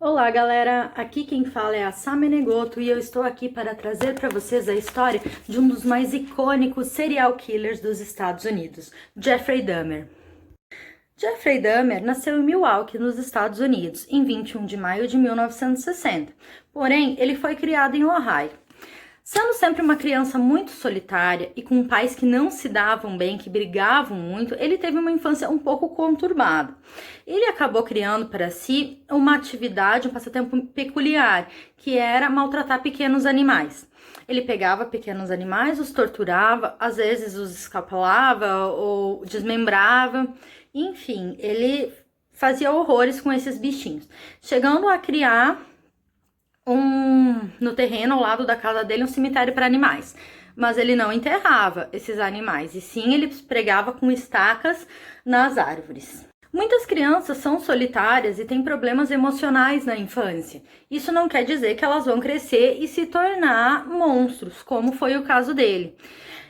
Olá galera, aqui quem fala é a Sami Negoto e eu estou aqui para trazer para vocês a história de um dos mais icônicos serial killers dos Estados Unidos, Jeffrey Dahmer. Jeffrey Dahmer nasceu em Milwaukee, nos Estados Unidos, em 21 de maio de 1960, porém ele foi criado em Ohio. Sendo sempre uma criança muito solitária e com pais que não se davam bem, que brigavam muito, ele teve uma infância um pouco conturbada. Ele acabou criando para si uma atividade, um passatempo peculiar, que era maltratar pequenos animais. Ele pegava pequenos animais, os torturava, às vezes os escapulava ou desmembrava, enfim, ele fazia horrores com esses bichinhos, chegando a criar no terreno ao lado da casa dele um cemitério para animais, mas ele não enterrava esses animais, e sim ele pregava com estacas nas árvores. Muitas crianças são solitárias e têm problemas emocionais na infância. Isso não quer dizer que elas vão crescer e se tornar monstros, como foi o caso dele.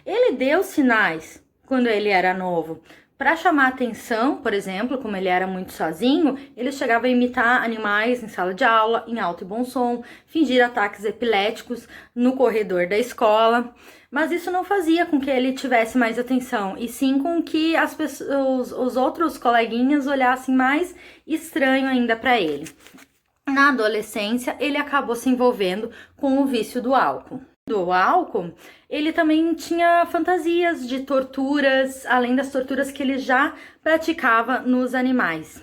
Ele deu sinais quando ele era novo. Para chamar atenção, por exemplo, como ele era muito sozinho, ele chegava a imitar animais em sala de aula, em alto e bom som, fingir ataques epiléticos no corredor da escola, mas isso não fazia com que ele tivesse mais atenção, e sim com que os outros coleguinhas olhassem mais estranho ainda para ele. Na adolescência, ele acabou se envolvendo com o vício do álcool. Do álcool, ele também tinha fantasias de torturas, além das torturas que ele já praticava nos animais.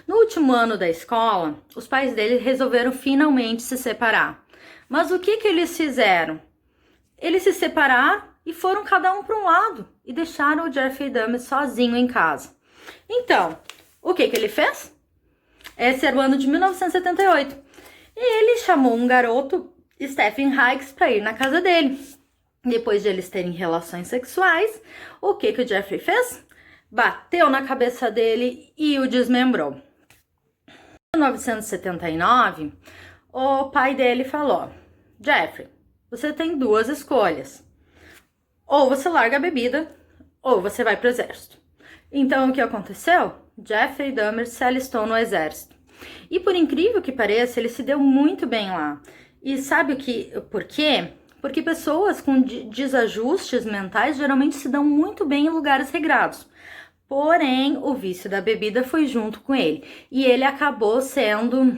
No último ano da escola, os pais dele resolveram finalmente se separar. Mas o que eles fizeram? Eles se separaram e foram cada um para um lado e deixaram o Jeffrey Dahmer sozinho em casa. Então, o que ele fez? Esse era o ano de 1978. E ele chamou um garoto, Stephen Higgs, para ir na casa dele. Depois de eles terem relações sexuais, o que o Jeffrey fez? Bateu na cabeça dele e o desmembrou. Em 1979, o pai dele falou: Jeffrey, você tem duas escolhas. Ou você larga a bebida, ou você vai para o exército. Então, o que aconteceu? Jeffrey Dahmer se alistou no exército. E por incrível que pareça, ele se deu muito bem lá. E sabe por quê? Porque pessoas com desajustes mentais geralmente se dão muito bem em lugares regrados. Porém, o vício da bebida foi junto com ele. E ele acabou sendo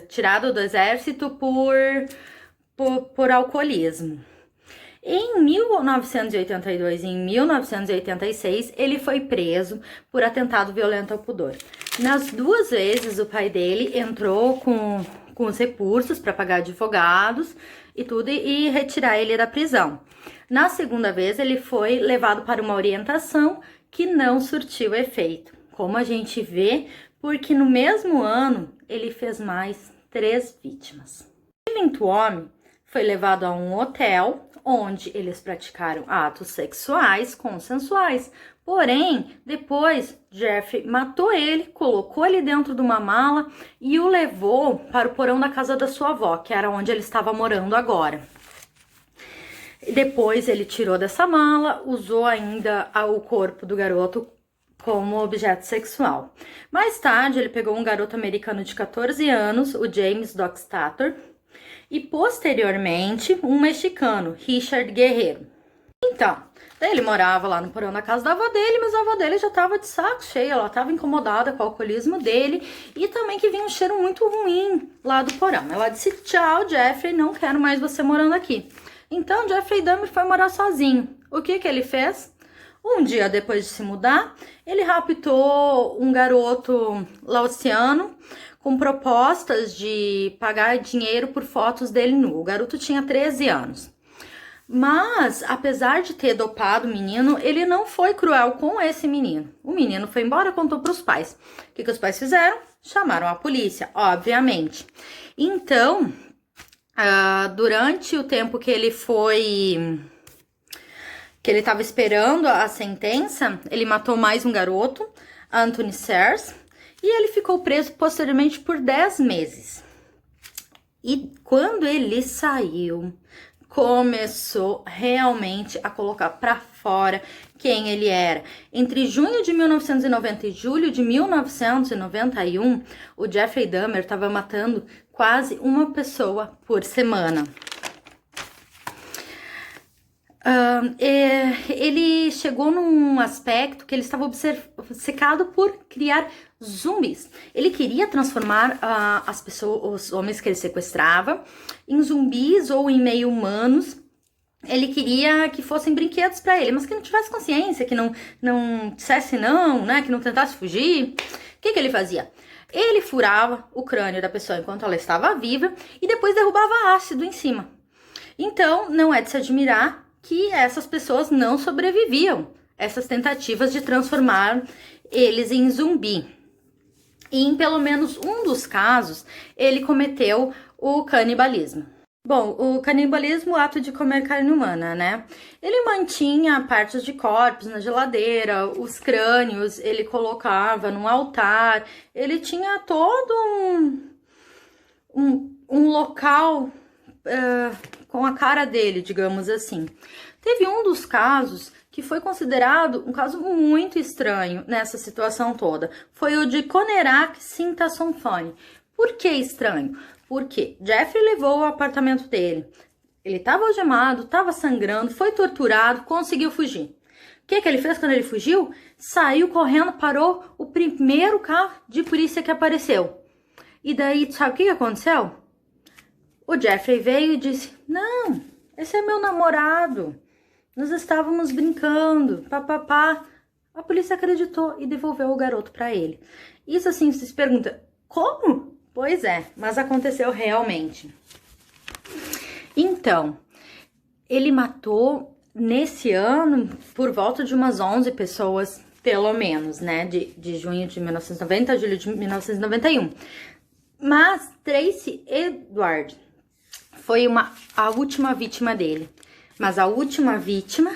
tirado do exército por alcoolismo. Em 1982 e em 1986, ele foi preso por atentado violento ao pudor. Nas duas vezes, o pai dele entrou com os recursos para pagar advogados e tudo e retirar ele da prisão. Na segunda vez, ele foi levado para uma orientação que não surtiu efeito. Como a gente vê, porque no mesmo ano, ele fez mais 3 vítimas. O violento homem foi levado a um hotel onde eles praticaram atos sexuais consensuais. Porém, depois, Jeffrey matou ele, colocou ele dentro de uma mala e o levou para o porão da casa da sua avó, que era onde ele estava morando agora. Depois, ele tirou dessa mala, usou ainda o corpo do garoto como objeto sexual. Mais tarde, ele pegou um garoto americano de 14 anos, o James Dockstader, e posteriormente um mexicano, Richard Guerrero. Então, daí ele morava lá no porão da casa da avó dele, mas a avó dele já estava de saco cheio, ela estava incomodada com o alcoolismo dele e também que vinha um cheiro muito ruim lá do porão. Ela disse: tchau, Jeffrey, não quero mais você morando aqui. Então, Jeffrey Dahmer foi morar sozinho. O que ele fez? Um dia depois de se mudar, ele raptou um garoto laosiano com propostas de pagar dinheiro por fotos dele nu. O garoto tinha 13 anos. Mas, apesar de ter dopado o menino, ele não foi cruel com esse menino. O menino foi embora e contou para os pais. O que os pais fizeram? Chamaram a polícia, obviamente. Então, durante o tempo que ele estava esperando a sentença, ele matou mais um garoto, Anthony Sears, e ele ficou preso posteriormente por 10 meses. E quando ele saiu, começou realmente a colocar para fora quem ele era. Entre junho de 1990 e julho de 1991, o Jeffrey Dahmer estava matando quase uma pessoa por semana. Ele chegou num aspecto que ele estava obcecado por criar zumbis. Ele queria transformar as pessoas, os homens que ele sequestrava, em zumbis ou em meio humanos. Ele queria que fossem brinquedos para ele, mas que não tivesse consciência, que não dissesse não, né, que não tentasse fugir. O que ele fazia? Ele furava o crânio da pessoa enquanto ela estava viva e depois derrubava ácido em cima. Então, não é de se admirar que essas pessoas não sobreviviam, essas tentativas de transformar eles em zumbi. E em pelo menos um dos casos, ele cometeu o canibalismo. Bom, o canibalismo, o ato de comer carne humana, né? Ele mantinha partes de corpos na geladeira, os crânios ele colocava num altar, ele tinha todo um local com a cara dele, digamos assim. Teve um dos casos que foi considerado um caso muito estranho nessa situação toda. Foi o de Conerak Sintasonphone. Por que estranho? Porque Jeffrey levou ao apartamento dele. Ele estava algemado, estava sangrando, foi torturado, conseguiu fugir. O que ele fez quando ele fugiu? Saiu correndo, parou o primeiro carro de polícia que apareceu. E daí, sabe o que aconteceu? O Jeffrey veio e disse: não, esse é meu namorado. Nós estávamos brincando, papapá. A polícia acreditou e devolveu o garoto para ele. Isso assim, você se pergunta, como? Pois é, mas aconteceu realmente. Então, ele matou nesse ano por volta de umas 11 pessoas, pelo menos, né? De junho de 1990 a julho de 1991. Mas Tracy Edward foi a última vítima dele. Mas a última vítima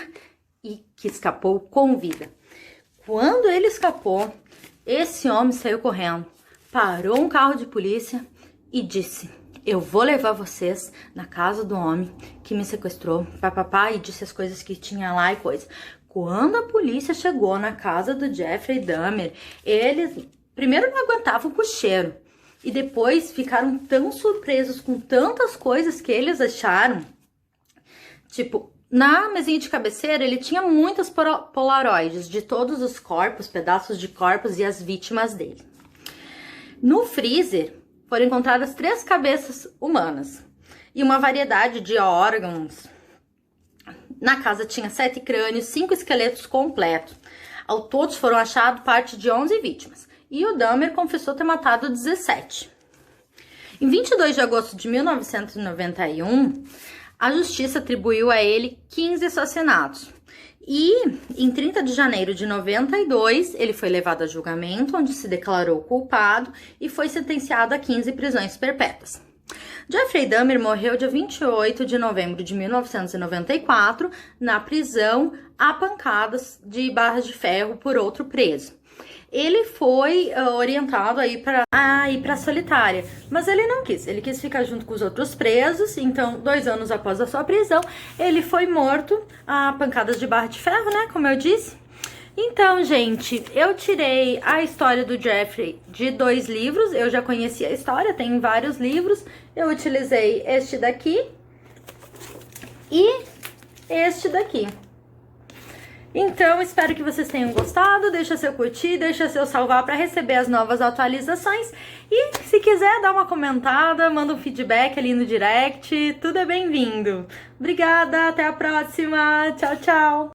e que escapou com vida. Quando ele escapou, esse homem saiu correndo, parou um carro de polícia e disse: eu vou levar vocês na casa do homem que me sequestrou, papapá, e disse as coisas que tinha lá e coisa. Quando a polícia chegou na casa do Jeffrey Dahmer, eles primeiro não aguentavam o cheiro e depois ficaram tão surpresos com tantas coisas que eles acharam. Tipo, na mesinha de cabeceira, ele tinha muitas polaroides de todos os corpos, pedaços de corpos e as vítimas dele. No freezer, foram encontradas 3 cabeças humanas e uma variedade de órgãos. Na casa tinha 7 crânios, 5 esqueletos completos. Ao todos foram achados parte de 11 vítimas. E o Dahmer confessou ter matado 17. Em 22 de agosto de 1991... a justiça atribuiu a ele 15 assassinatos. E em 30 de janeiro de 92, ele foi levado a julgamento, onde se declarou culpado e foi sentenciado a 15 prisões perpétuas. Jeffrey Dahmer morreu dia 28 de novembro de 1994 na prisão a pancadas de barras de ferro por outro preso. Ele foi orientado a ir para solitária, mas ele não quis. Ele quis ficar junto com os outros presos, então 2 anos após a sua prisão, ele foi morto a pancadas de barra de ferro, né, como eu disse. Então, gente, eu tirei a história do Jeffrey de 2 livros, eu já conhecia a história, tem vários livros, eu utilizei este daqui e este daqui. Então, espero que vocês tenham gostado, deixa seu curtir, deixa seu salvar para receber as novas atualizações e se quiser dar uma comentada, manda um feedback ali no direct, tudo é bem-vindo. Obrigada, até a próxima, tchau, tchau!